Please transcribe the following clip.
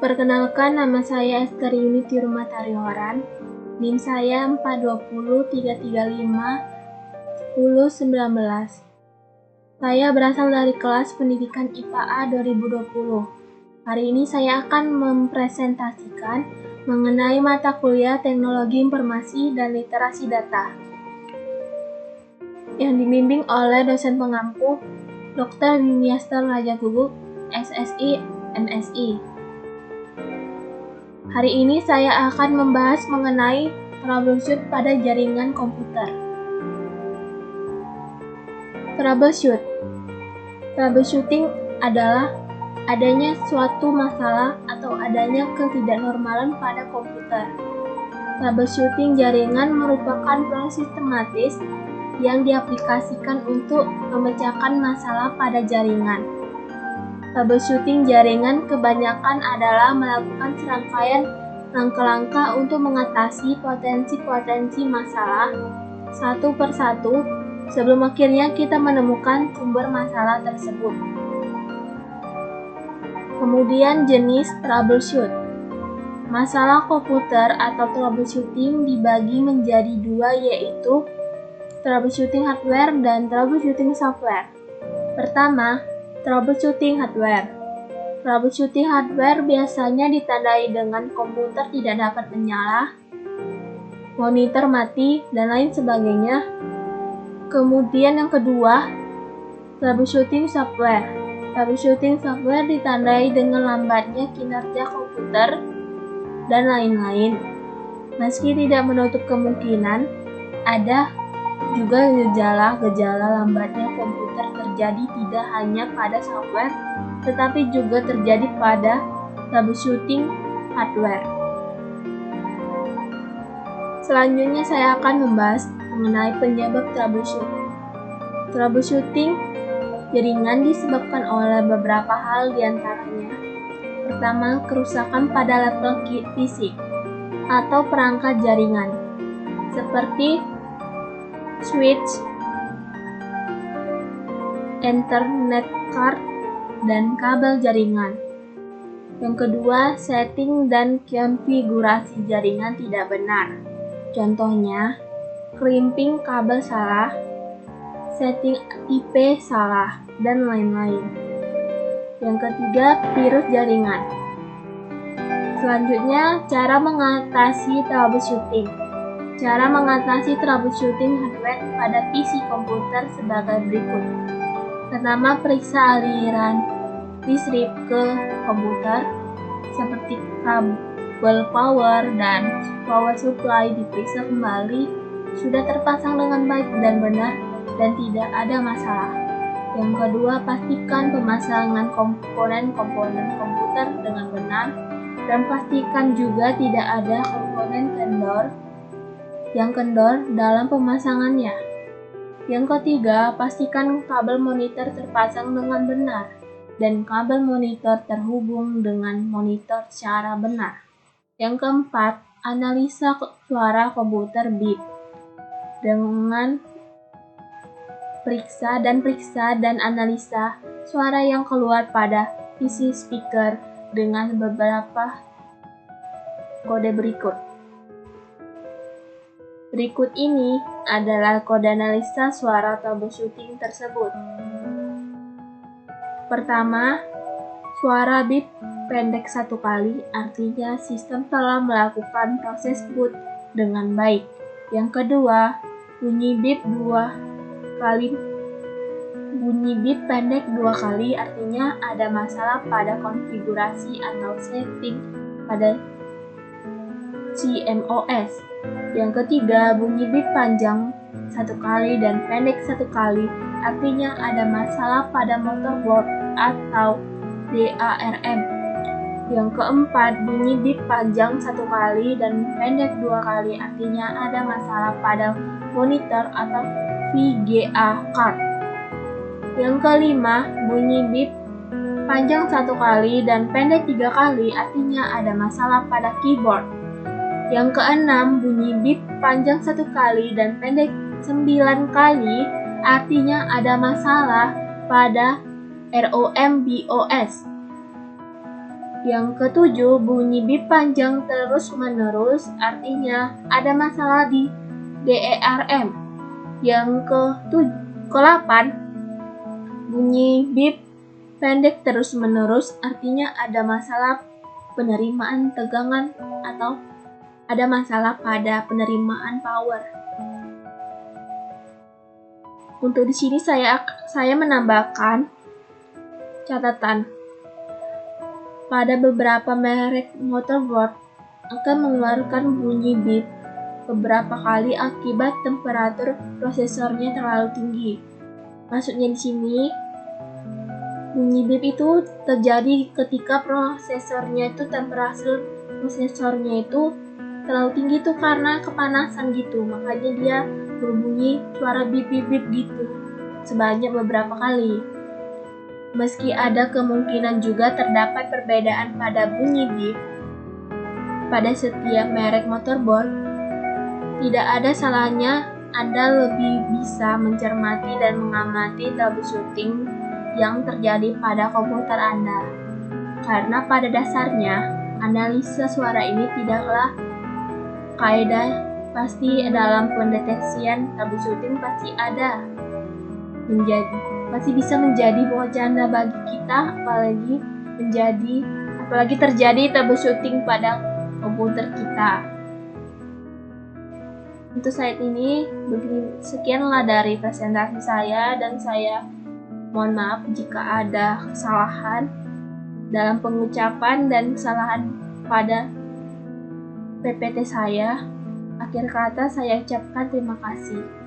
Perkenalkan, nama saya Ester Yuniti Rumatarihoran. NIM saya 420-335-1019. Saya berasal dari kelas pendidikan IPA A 2020. Hari ini saya akan mempresentasikan mengenai mata kuliah Teknologi Informasi dan Literasi Data yang dibimbing oleh dosen pengampu Dr. Yuniaster Rajaguguk, SSI, MSI. Hari ini saya akan membahas mengenai troubleshoot pada jaringan komputer. Troubleshooting adalah adanya suatu masalah atau adanya ketidaknormalan pada komputer. Troubleshooting jaringan merupakan proses sistematis yang diaplikasikan untuk memecahkan masalah pada jaringan. Troubleshooting jaringan kebanyakan adalah melakukan serangkaian langkah-langkah untuk mengatasi potensi-potensi masalah satu persatu sebelum akhirnya kita menemukan sumber masalah tersebut. Kemudian jenis troubleshoot. Masalah komputer atau troubleshooting dibagi menjadi dua, yaitu troubleshooting hardware dan troubleshooting software. Pertama, troubleshooting hardware. Troubleshooting hardware biasanya ditandai dengan komputer tidak dapat menyala, monitor mati, dan lain sebagainya. Kemudian yang kedua, troubleshooting software. Troubleshooting software ditandai dengan lambatnya kinerja komputer dan lain-lain. Meski tidak menutup kemungkinan, ada juga gejala-gejala lambatnya komputer terjadi tidak hanya pada software, tetapi juga terjadi pada troubleshooting hardware. Selanjutnya saya akan membahas mengenai penyebab troubleshooting. Troubleshooting jaringan disebabkan oleh beberapa hal diantaranya. Pertama, kerusakan pada level fisik atau perangkat jaringan, seperti switch, Ethernet card, dan kabel jaringan. Yang kedua, setting dan konfigurasi jaringan tidak benar. Contohnya, crimping kabel salah, setting IP salah, dan lain-lain. Yang ketiga, virus jaringan. Selanjutnya, cara mengatasi troubleshooting. Cara mengatasi troubleshooting hardware pada PC komputer sebagai berikut. Pertama, periksa aliran listrik ke komputer, seperti kabel power dan power supply diperiksa kembali sudah terpasang dengan baik dan benar dan tidak ada masalah. Yang kedua, pastikan pemasangan komponen-komponen komputer dengan benar dan pastikan juga tidak ada komponen yang kendor dalam pemasangannya. Yang ketiga, pastikan kabel monitor terpasang dengan benar dan kabel monitor terhubung dengan monitor secara benar. Yang keempat, analisa suara komputer bit dengan periksa dan analisa suara yang keluar pada PC speaker dengan beberapa kode berikut. Berikut ini adalah kode analisa suara troubleshooting tersebut. Pertama, suara bit pendek satu kali, artinya sistem telah melakukan proses boot dengan baik. Yang kedua, bunyi bit pendek dua kali, artinya ada masalah pada konfigurasi atau setting pada CMOS. Yang ketiga, bunyi bit panjang satu kali dan pendek satu kali, artinya ada masalah pada motherboard atau DRAM. Yang keempat, bunyi bit panjang satu kali dan pendek dua kali, artinya ada masalah pada monitor atau VGA card. Yang kelima, bunyi bit panjang satu kali dan pendek tiga kali, artinya ada masalah pada keyboard. Yang keenam, bunyi bit panjang satu kali dan pendek 9 kali, artinya ada masalah pada ROM BIOS. Yang ketujuh, bunyi bip panjang terus-menerus artinya ada masalah di DERM. Yang ke-8, bunyi bip pendek terus-menerus artinya ada masalah penerimaan tegangan atau ada masalah pada penerimaan power. Untuk di sini saya menambahkan catatan. Pada beberapa merek motherboard akan mengeluarkan bunyi bip beberapa kali akibat temperatur prosesornya terlalu tinggi. Maksudnya di sini, bunyi bip itu terjadi ketika temperatur prosesornya itu terlalu tinggi tuh karena kepanasan gitu. Makanya dia berbunyi suara bip bip bip gitu sebanyak beberapa kali. Meski ada kemungkinan juga terdapat perbedaan pada bunyi bip pada setiap merek motherboard, tidak ada salahnya Anda lebih bisa mencermati dan mengamati troubleshooting yang terjadi pada komputer Anda. Karena pada dasarnya, analisa suara ini tidaklah kaidah pasti dalam pendeteksian troubleshooting pasti bisa menjadi wacana bagi kita, apalagi terjadi troubleshooting pada komputer kita. Untuk saat ini, sekianlah dari presentasi saya, dan saya mohon maaf jika ada kesalahan dalam pengucapan dan kesalahan pada PPT saya. Akhir kata saya ucapkan terima kasih.